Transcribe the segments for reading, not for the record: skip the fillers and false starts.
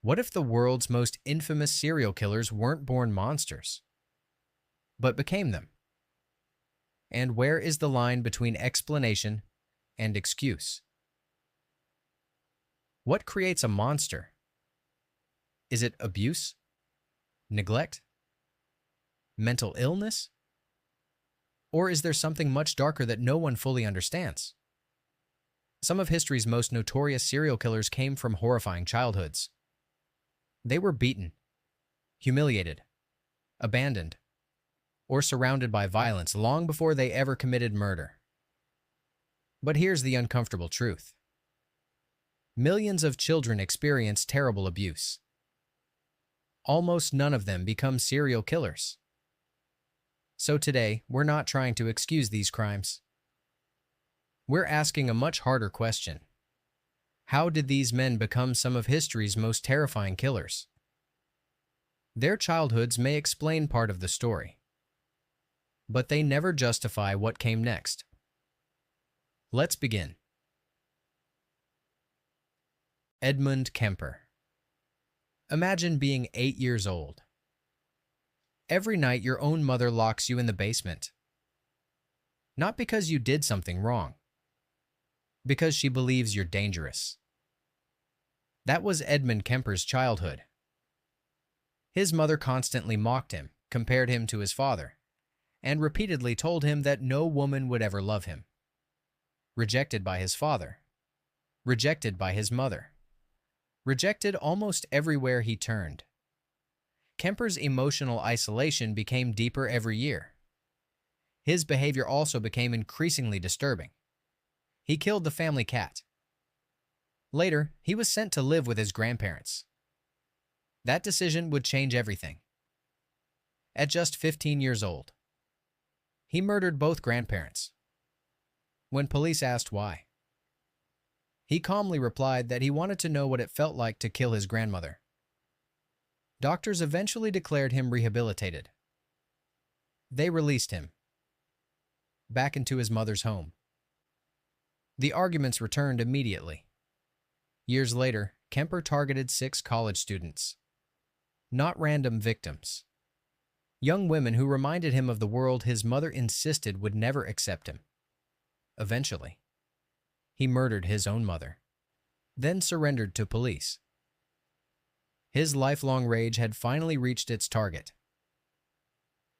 What if the world's most infamous serial killers weren't born monsters, but became them? And where is the line between explanation and excuse? What creates a monster? Is it abuse? Neglect? Mental illness? Or is there something much darker that no one fully understands? Some of history's most notorious serial killers came from horrifying childhoods. They were beaten, humiliated, abandoned, or surrounded by violence long before they ever committed murder. But here's the uncomfortable truth. Millions of children experience terrible abuse. Almost none of them become serial killers. So today, we're not trying to excuse these crimes. We're asking a much harder question. How did these men become some of history's most terrifying killers? Their childhoods may explain part of the story, but they never justify what came next. Let's begin. Edmund Kemper. Imagine being 8 years old. Every night your own mother locks you in the basement. Not because you did something wrong, because she believes you're dangerous. That was Edmund Kemper's childhood. His mother constantly mocked him, compared him to his father, and repeatedly told him that no woman would ever love him. Rejected by his father, rejected by his mother, rejected almost everywhere he turned. Kemper's emotional isolation became deeper every year. His behavior also became increasingly disturbing. He killed the family cat. Later, he was sent to live with his grandparents. That decision would change everything. At just 15 years old, he murdered both grandparents. When police asked why, he calmly replied that he wanted to know what it felt like to kill his grandmother. Doctors eventually declared him rehabilitated. They released him back into his mother's home. The arguments returned immediately. Years later, Kemper targeted 6 college students, not random victims. Young women who reminded him of the world his mother insisted would never accept him. Eventually, he murdered his own mother, then surrendered to police. His lifelong rage had finally reached its target.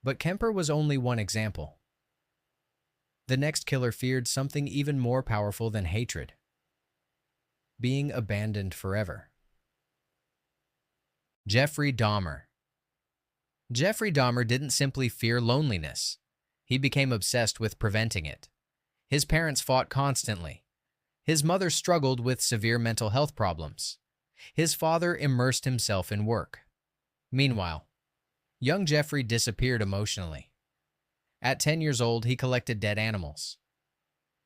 But Kemper was only one example. The next killer feared something even more powerful than hatred: being abandoned forever. Jeffrey Dahmer. Jeffrey Dahmer didn't simply fear loneliness. He became obsessed with preventing it. His parents fought constantly. His mother struggled with severe mental health problems. His father immersed himself in work. Meanwhile, young Jeffrey disappeared emotionally. At 10 years old, he collected dead animals.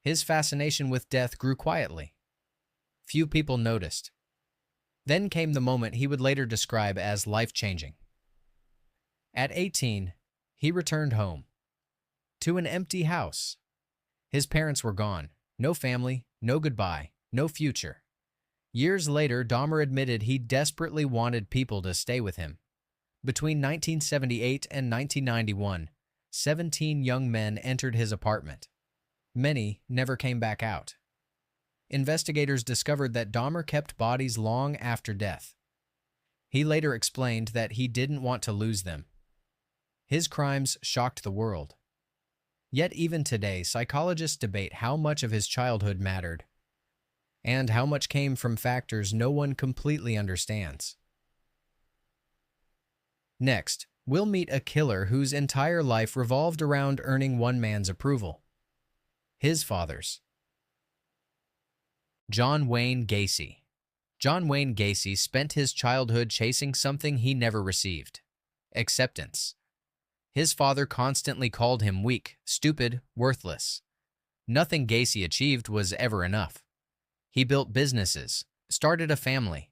His fascination with death grew quietly. Few people noticed. Then came the moment he would later describe as life-changing. At 18, he returned home, to an empty house. His parents were gone. No family, no goodbye, no future. Years later, Dahmer admitted he desperately wanted people to stay with him. Between 1978 and 1991, 17 young men entered his apartment. Many never came back out. Investigators discovered that Dahmer kept bodies long after death. He later explained that he didn't want to lose them. His crimes shocked the world. Yet even today, psychologists debate how much of his childhood mattered, and how much came from factors no one completely understands. Next, we'll meet a killer whose entire life revolved around earning one man's approval: his father's. John Wayne Gacy. John Wayne Gacy spent his childhood chasing something he never received: acceptance. His father constantly called him weak, stupid, worthless. Nothing Gacy achieved was ever enough. He built businesses, started a family,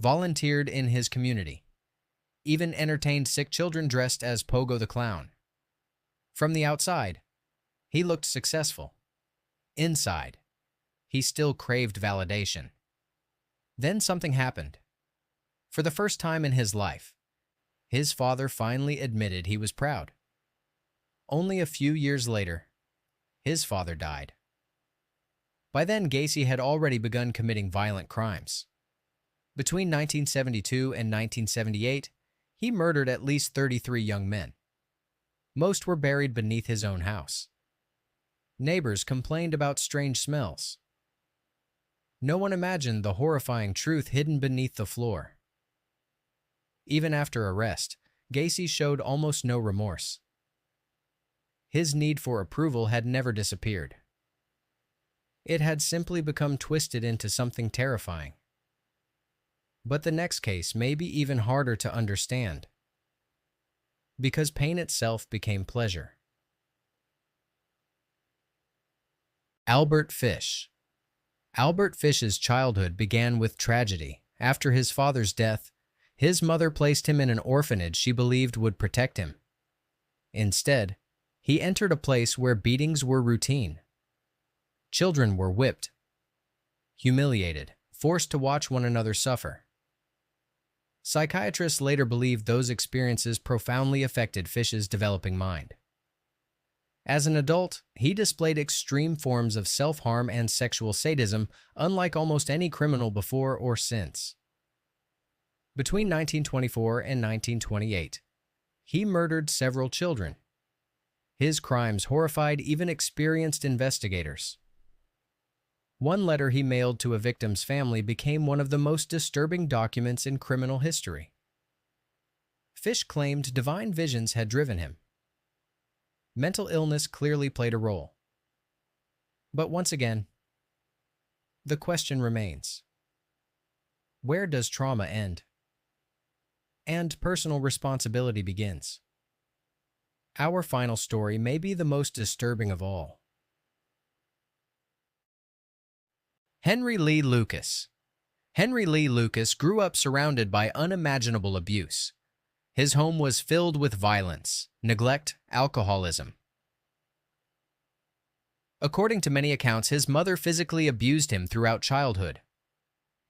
volunteered in his community, even entertained sick children dressed as Pogo the Clown. From the outside, he looked successful. Inside, he still craved validation. Then something happened. For the first time in his life, his father finally admitted he was proud. Only a few years later, his father died. By then, Gacy had already begun committing violent crimes. Between 1972 and 1978, he murdered at least 33 young men. Most were buried beneath his own house. Neighbors complained about strange smells. No one imagined the horrifying truth hidden beneath the floor. Even after arrest, Gacy showed almost no remorse. His need for approval had never disappeared. It had simply become twisted into something terrifying. But the next case may be even harder to understand, because pain itself became pleasure. Albert Fish. Albert Fish's childhood began with tragedy. After his father's death, his mother placed him in an orphanage she believed would protect him. Instead, he entered a place where beatings were routine. Children were whipped, humiliated, forced to watch one another suffer. Psychiatrists later believed those experiences profoundly affected Fish's developing mind. As an adult, he displayed extreme forms of self-harm and sexual sadism, unlike almost any criminal before or since. Between 1924 and 1928, he murdered several children. His crimes horrified even experienced investigators. One letter he mailed to a victim's family became one of the most disturbing documents in criminal history. Fish claimed divine visions had driven him. Mental illness clearly played a role. But once again, the question remains: where does trauma end? And personal responsibility begins. Our final story may be the most disturbing of all. Henry Lee Lucas. Henry Lee Lucas grew up surrounded by unimaginable abuse. His home was filled with violence, neglect, alcoholism. According to many accounts, his mother physically abused him throughout childhood.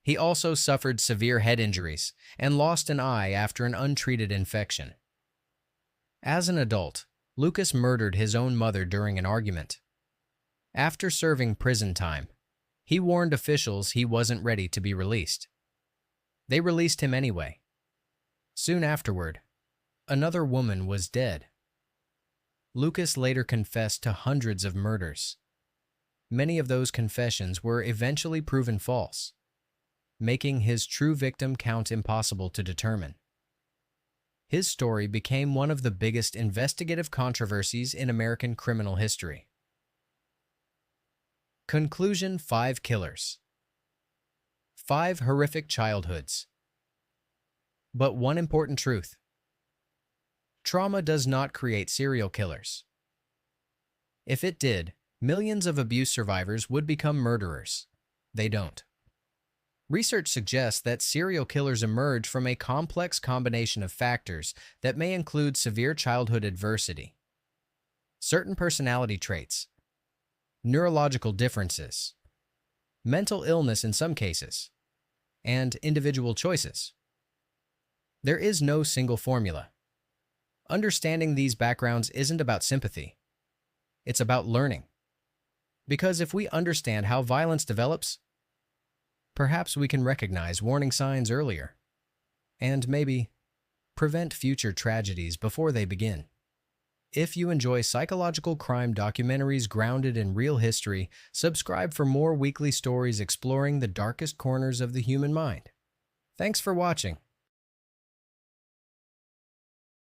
He also suffered severe head injuries and lost an eye after an untreated infection. As an adult, Lucas murdered his own mother during an argument. After serving prison time, he warned officials he wasn't ready to be released. They released him anyway. Soon afterward, another woman was dead. Lucas later confessed to hundreds of murders. Many of those confessions were eventually proven false, making his true victim count impossible to determine. His story became one of the biggest investigative controversies in American criminal history. Conclusion: 5 killers. 5 horrific childhoods. But one important truth: trauma does not create serial killers. If it did, millions of abuse survivors would become murderers. They don't. Research suggests that serial killers emerge from a complex combination of factors that may include severe childhood adversity, certain personality traits, neurological differences, mental illness in some cases, and individual choices. There is no single formula. Understanding these backgrounds isn't about sympathy. It's about learning. Because if we understand how violence develops, perhaps we can recognize warning signs earlier and maybe prevent future tragedies before they begin. If you enjoy psychological crime documentaries grounded in real history, subscribe for more weekly stories exploring the darkest corners of the human mind. Thanks for watching.